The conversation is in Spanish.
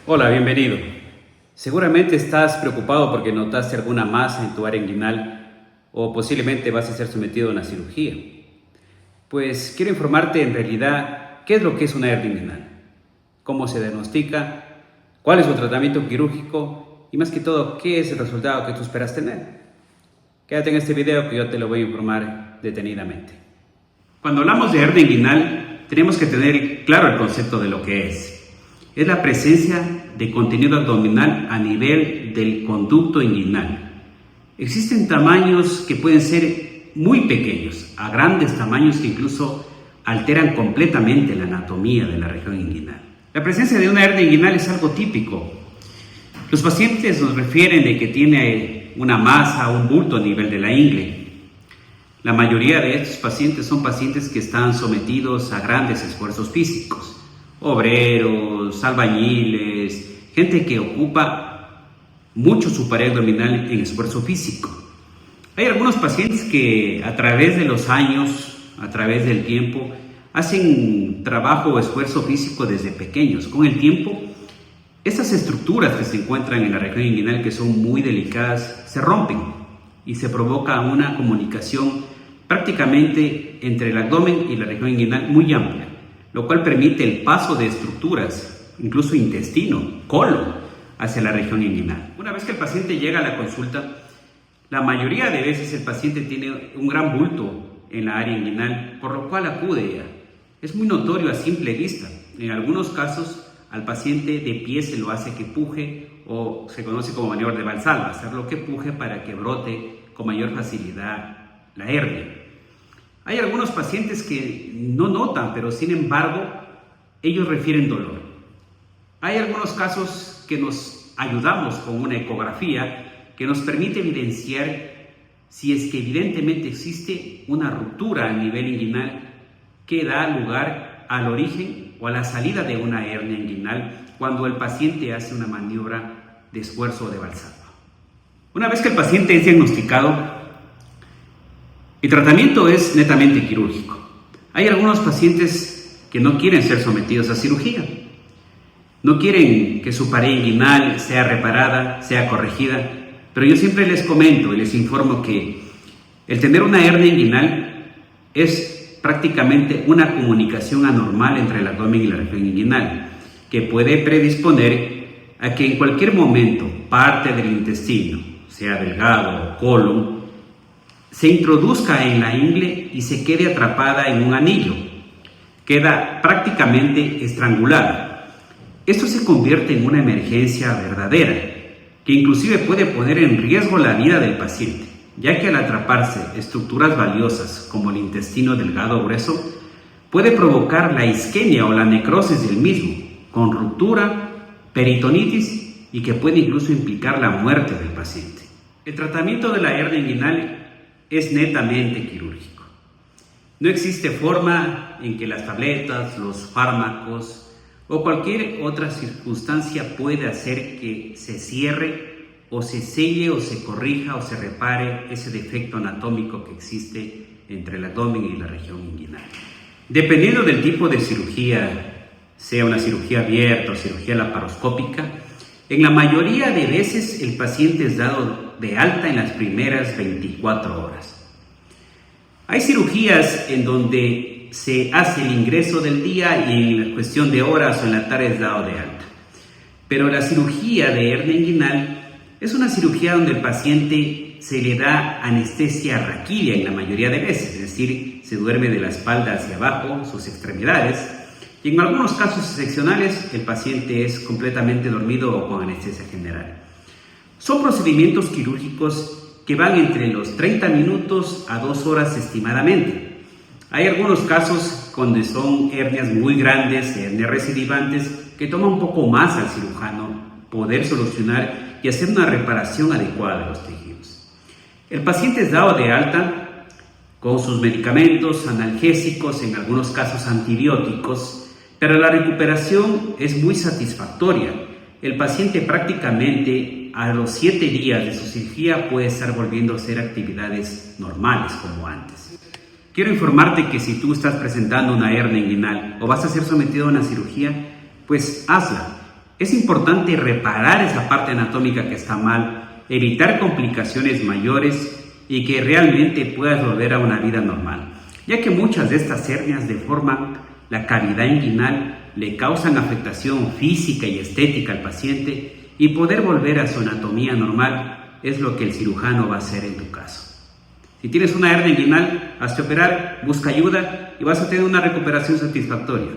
Hola, bienvenido. Seguramente estás preocupado porque notaste alguna masa en tu área inguinal o posiblemente vas a ser sometido a una cirugía. Pues quiero informarte en realidad qué es lo que es una hernia inguinal, cómo se diagnostica, cuál es su tratamiento quirúrgico y más que todo, qué es el resultado que tú esperas tener. Quédate en este video que yo te lo voy a informar detenidamente. Cuando hablamos de hernia inguinal, tenemos que tener claro el concepto de lo que es. Es la presencia de contenido abdominal a nivel del conducto inguinal. Existen tamaños que pueden ser muy pequeños, a grandes tamaños que incluso alteran completamente la anatomía de la región inguinal. La presencia de una hernia inguinal es algo típico. Los pacientes nos refieren de que tiene una masa o un bulto a nivel de la ingle. La mayoría de estos pacientes son pacientes que están sometidos a grandes esfuerzos físicos. Obreros, albañiles, gente que ocupa mucho su pared abdominal en esfuerzo físico. Hay algunos pacientes que a través de los años, a través del tiempo, hacen trabajo o esfuerzo físico desde pequeños. Con el tiempo, estas estructuras que se encuentran en la región inguinal, que son muy delicadas, se rompen y se provoca una comunicación prácticamente entre el abdomen y la región inguinal muy amplia, lo cual permite el paso de estructuras, incluso intestino, colon, hacia la región inguinal. Una vez que el paciente llega a la consulta, la mayoría de veces el paciente tiene un gran bulto en la área inguinal, por lo cual acude. Es muy notorio a simple vista. En algunos casos, al paciente de pie se lo hace que puje, o se conoce como maniobra de Valsalva, hacerlo que puje para que brote con mayor facilidad la hernia. Hay algunos pacientes que no notan, pero sin embargo, ellos refieren dolor. Hay algunos casos que nos ayudamos con una ecografía que nos permite evidenciar si es que evidentemente existe una ruptura a nivel inguinal que da lugar al origen o a la salida de una hernia inguinal cuando el paciente hace una maniobra de esfuerzo de Valsalva. Una vez que el paciente es diagnosticado, el tratamiento es netamente quirúrgico. Hay algunos pacientes que no quieren ser sometidos a cirugía. No quieren que su pared inguinal sea reparada, sea corregida, pero yo siempre les comento y les informo que el tener una hernia inguinal es prácticamente una comunicación anormal entre el abdomen y la región inguinal, que puede predisponer a que en cualquier momento parte del intestino, sea delgado o colon, se introduzca en la ingle y se quede atrapada en un anillo. Queda prácticamente estrangulada. Esto se convierte en una emergencia verdadera, que inclusive puede poner en riesgo la vida del paciente, ya que al atraparse estructuras valiosas como el intestino delgado o grueso, puede provocar la isquemia o la necrosis del mismo, con ruptura, peritonitis y que puede incluso implicar la muerte del paciente. El tratamiento de la hernia inguinal es netamente quirúrgico. No existe forma en que las tabletas, los fármacos o cualquier otra circunstancia pueda hacer que se cierre o se selle o se corrija o se repare ese defecto anatómico que existe entre el abdomen y la región inguinal. Dependiendo del tipo de cirugía, sea una cirugía abierta o cirugía laparoscópica, en la mayoría de veces el paciente es dado de alta en las primeras 24 horas. Hay cirugías en donde se hace el ingreso del día y en la cuestión de horas o en la tarde es dado de alta. Pero la cirugía de hernia inguinal es una cirugía donde el paciente se le da anestesia raquídea en la mayoría de veces, es decir, se duerme de la espalda hacia abajo, sus extremidades, y en algunos casos excepcionales el paciente es completamente dormido o con anestesia general. Son procedimientos quirúrgicos que van entre los 30 minutos a 2 horas estimadamente. Hay algunos casos donde son hernias muy grandes, hernias recidivantes, que toma un poco más al cirujano poder solucionar y hacer una reparación adecuada de los tejidos. El paciente es dado de alta con sus medicamentos analgésicos, en algunos casos antibióticos, pero la recuperación es muy satisfactoria. El paciente prácticamente a los 7 días de su cirugía puede estar volviendo a hacer actividades normales como antes. Quiero informarte que si tú estás presentando una hernia inguinal o vas a ser sometido a una cirugía, pues hazla. Es importante reparar esa parte anatómica que está mal, evitar complicaciones mayores y que realmente puedas volver a una vida normal, ya que muchas de estas hernias deforman la cavidad inguinal, le causan afectación física y estética al paciente, y poder volver a su anatomía normal es lo que el cirujano va a hacer en tu caso. Si tienes una hernia inguinal, hazte operar, busca ayuda y vas a tener una recuperación satisfactoria.